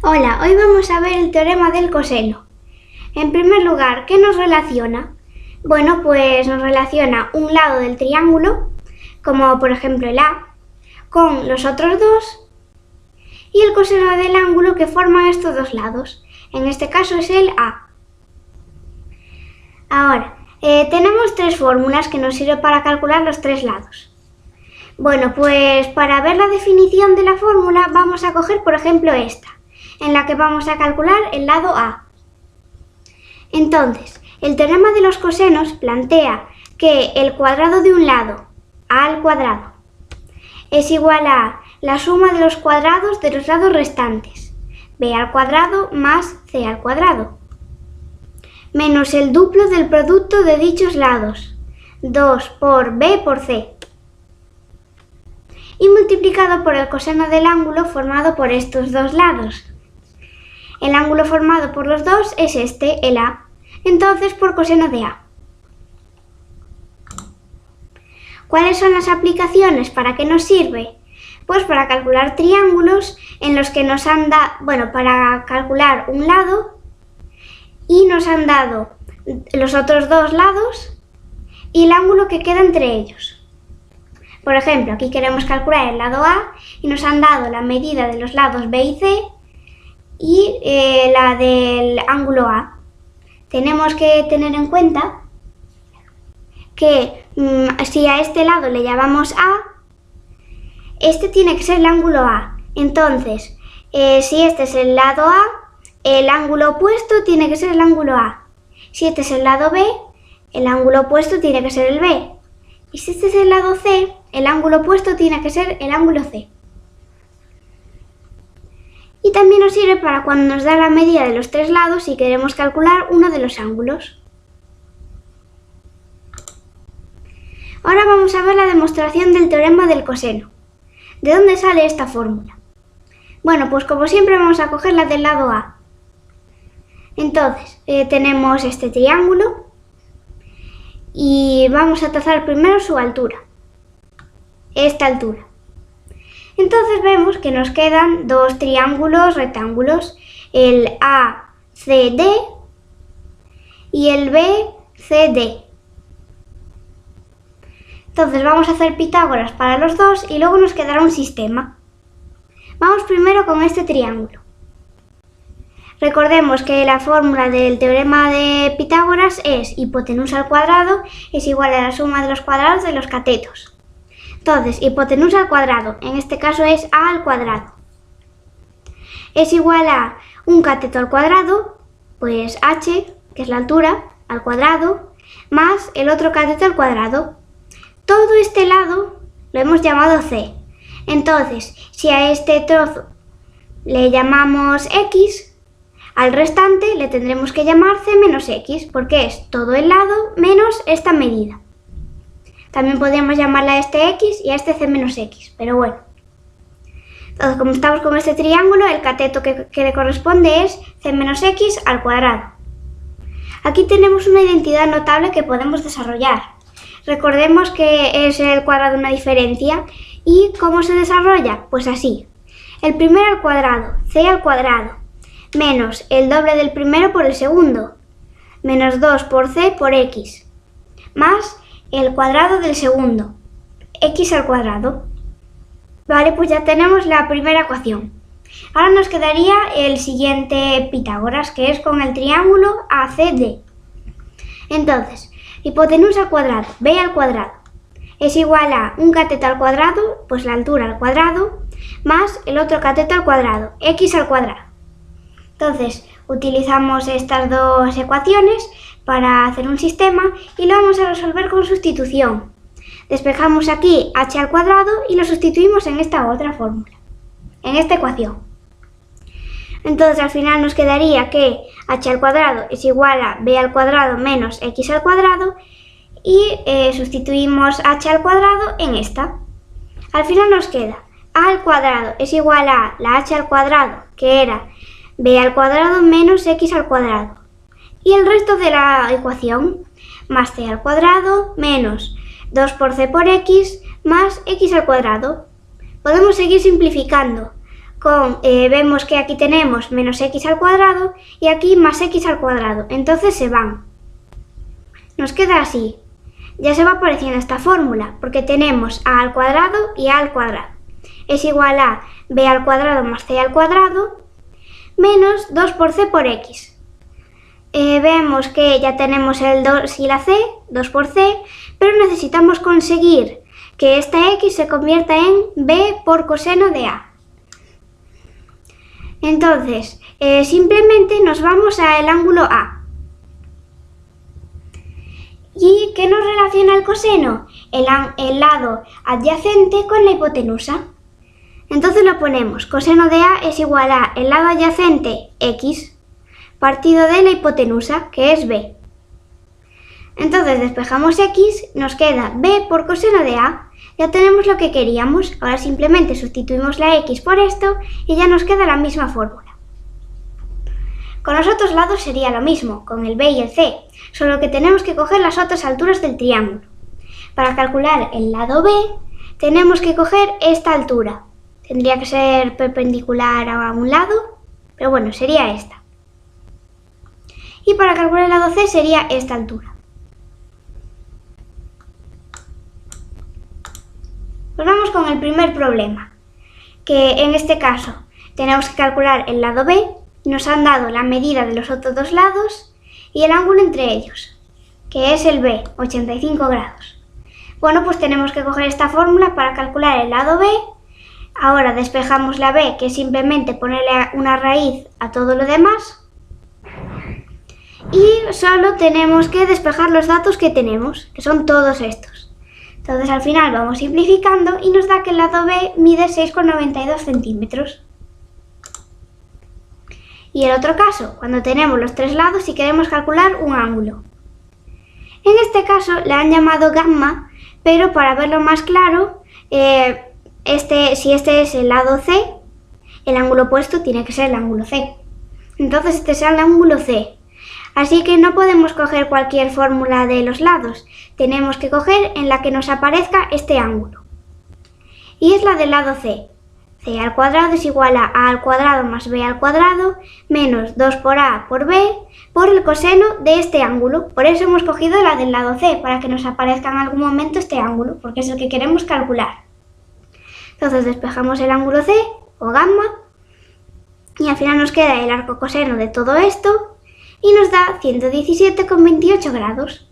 Hola, hoy vamos a ver el teorema del coseno. En primer lugar, ¿qué nos relaciona? Bueno, pues nos relaciona un lado del triángulo, como por ejemplo el A, con los otros dos, y el coseno del ángulo que forman estos dos lados. En este caso es el A. Ahora, tenemos tres fórmulas que nos sirven para calcular los tres lados. Bueno, pues para ver la definición de la fórmula vamos a coger por ejemplo esta, en la que vamos a calcular el lado A. Entonces, el teorema de los cosenos plantea que el cuadrado de un lado, A al cuadrado, es igual a la suma de los cuadrados de los lados restantes, B al cuadrado más C al cuadrado, menos el duplo del producto de dichos lados, 2 por B por C, y multiplicado por el coseno del ángulo formado por estos dos lados. El ángulo formado por los dos es este, el A, entonces por coseno de A. ¿Cuáles son las aplicaciones? ¿Para qué nos sirve? Pues para calcular triángulos en los que nos han dado, para calcular un lado y nos han dado los otros dos lados y el ángulo que queda entre ellos. Por ejemplo, aquí queremos calcular el lado A y nos han dado la medida de los lados B y C y la del ángulo A. Tenemos que tener en cuenta que si a este lado le llamamos A, este tiene que ser el ángulo A. Entonces, si este es el lado A, el ángulo opuesto tiene que ser el ángulo A. Si este es el lado B, el ángulo opuesto tiene que ser el B. Y si este es el lado C, el ángulo opuesto tiene que ser el ángulo C. Y también nos sirve para cuando nos da la medida de los tres lados y queremos calcular uno de los ángulos. Ahora vamos a ver la demostración del teorema del coseno. ¿De dónde sale esta fórmula? Bueno, pues como siempre vamos a coger la del lado A. Entonces, tenemos este triángulo y vamos a trazar primero su altura, esta altura. Entonces vemos que nos quedan dos triángulos rectángulos, el ACD y el BCD. Entonces vamos a hacer Pitágoras para los dos y luego nos quedará un sistema. Vamos primero con este triángulo. Recordemos que la fórmula del teorema de Pitágoras es hipotenusa al cuadrado es igual a la suma de los cuadrados de los catetos. Entonces, hipotenusa al cuadrado, en este caso es A al cuadrado, es igual a un cateto al cuadrado, pues h, que es la altura, al cuadrado, más el otro cateto al cuadrado. Todo este lado lo hemos llamado C. Entonces, si a este trozo le llamamos X, al restante le tendremos que llamar C menos X, porque es todo el lado menos esta medida. También podríamos llamarla a este X y a este C menos X, pero bueno. Entonces, como estamos con este triángulo, el cateto que le corresponde es C menos X al cuadrado. Aquí tenemos una identidad notable que podemos desarrollar. Recordemos que es el cuadrado de una diferencia. ¿Y cómo se desarrolla? Pues así. El primero al cuadrado, C al cuadrado, menos el doble del primero por el segundo, menos 2 por C por X, más el cuadrado del segundo, X al cuadrado. Vale, pues ya tenemos la primera ecuación. Ahora nos quedaría el siguiente Pitágoras, que es con el triángulo ACD. Entonces, hipotenusa al cuadrado, B al cuadrado, es igual a un cateto al cuadrado, pues la altura al cuadrado, más el otro cateto al cuadrado, X al cuadrado. Entonces, utilizamos estas dos ecuaciones para hacer un sistema y lo vamos a resolver con sustitución. Despejamos aquí h al cuadrado y lo sustituimos en esta otra fórmula, en esta ecuación. Entonces al final nos quedaría que h al cuadrado es igual a b al cuadrado menos x al cuadrado y sustituimos h al cuadrado en esta. Al final nos queda a al cuadrado es igual a la h al cuadrado, que era b al cuadrado menos x al cuadrado. Y el resto de la ecuación, más c al cuadrado menos 2 por c por x más x al cuadrado. Podemos seguir simplificando. vemos que aquí tenemos menos x al cuadrado y aquí más x al cuadrado, entonces se van. Nos queda así. Ya se va apareciendo esta fórmula, porque tenemos a al cuadrado y a al cuadrado. Es igual a b al cuadrado más c al cuadrado menos 2 por c por x. Vemos que ya tenemos el 2 y la c, 2 por c, pero necesitamos conseguir que esta x se convierta en b por coseno de a. Entonces, simplemente nos vamos al ángulo A. ¿Y qué nos relaciona el coseno? El lado adyacente con la hipotenusa. Entonces lo ponemos, coseno de A es igual a el lado adyacente x partido de la hipotenusa, que es b. Entonces despejamos x, nos queda b por coseno de A. Ya tenemos lo que queríamos, ahora simplemente sustituimos la x por esto y ya nos queda la misma fórmula. Con los otros lados sería lo mismo, con el b y el c, solo que tenemos que coger las otras alturas del triángulo. Para calcular el lado b, tenemos que coger esta altura. Tendría que ser perpendicular a un lado, pero bueno, sería esta. Y para calcular el lado c sería esta altura. Pues vamos con el primer problema, que en este caso tenemos que calcular el lado b. Nos han dado la medida de los otros dos lados y el ángulo entre ellos, que es el b, 85 grados. Bueno, pues tenemos que coger esta fórmula para calcular el lado b. Ahora despejamos la b, que es simplemente ponerle una raíz a todo lo demás. Y solo tenemos que despejar los datos que tenemos, que son todos estos. Entonces al final vamos simplificando y nos da que el lado b mide 6,92 centímetros. Y el otro caso, cuando tenemos los tres lados y queremos calcular un ángulo. En este caso le han llamado gamma, pero para verlo más claro, si este es el lado C, el ángulo opuesto tiene que ser el ángulo C. Entonces este será el ángulo C. Así que no podemos coger cualquier fórmula de los lados, tenemos que coger en la que nos aparezca este ángulo. Y es la del lado C. C al cuadrado es igual a al cuadrado más b al cuadrado menos 2 por a por b por el coseno de este ángulo. Por eso hemos cogido la del lado C, para que nos aparezca en algún momento este ángulo, porque es el que queremos calcular. Entonces despejamos el ángulo C, o gamma, y al final nos queda el arco coseno de todo esto, y nos da 117,28 grados.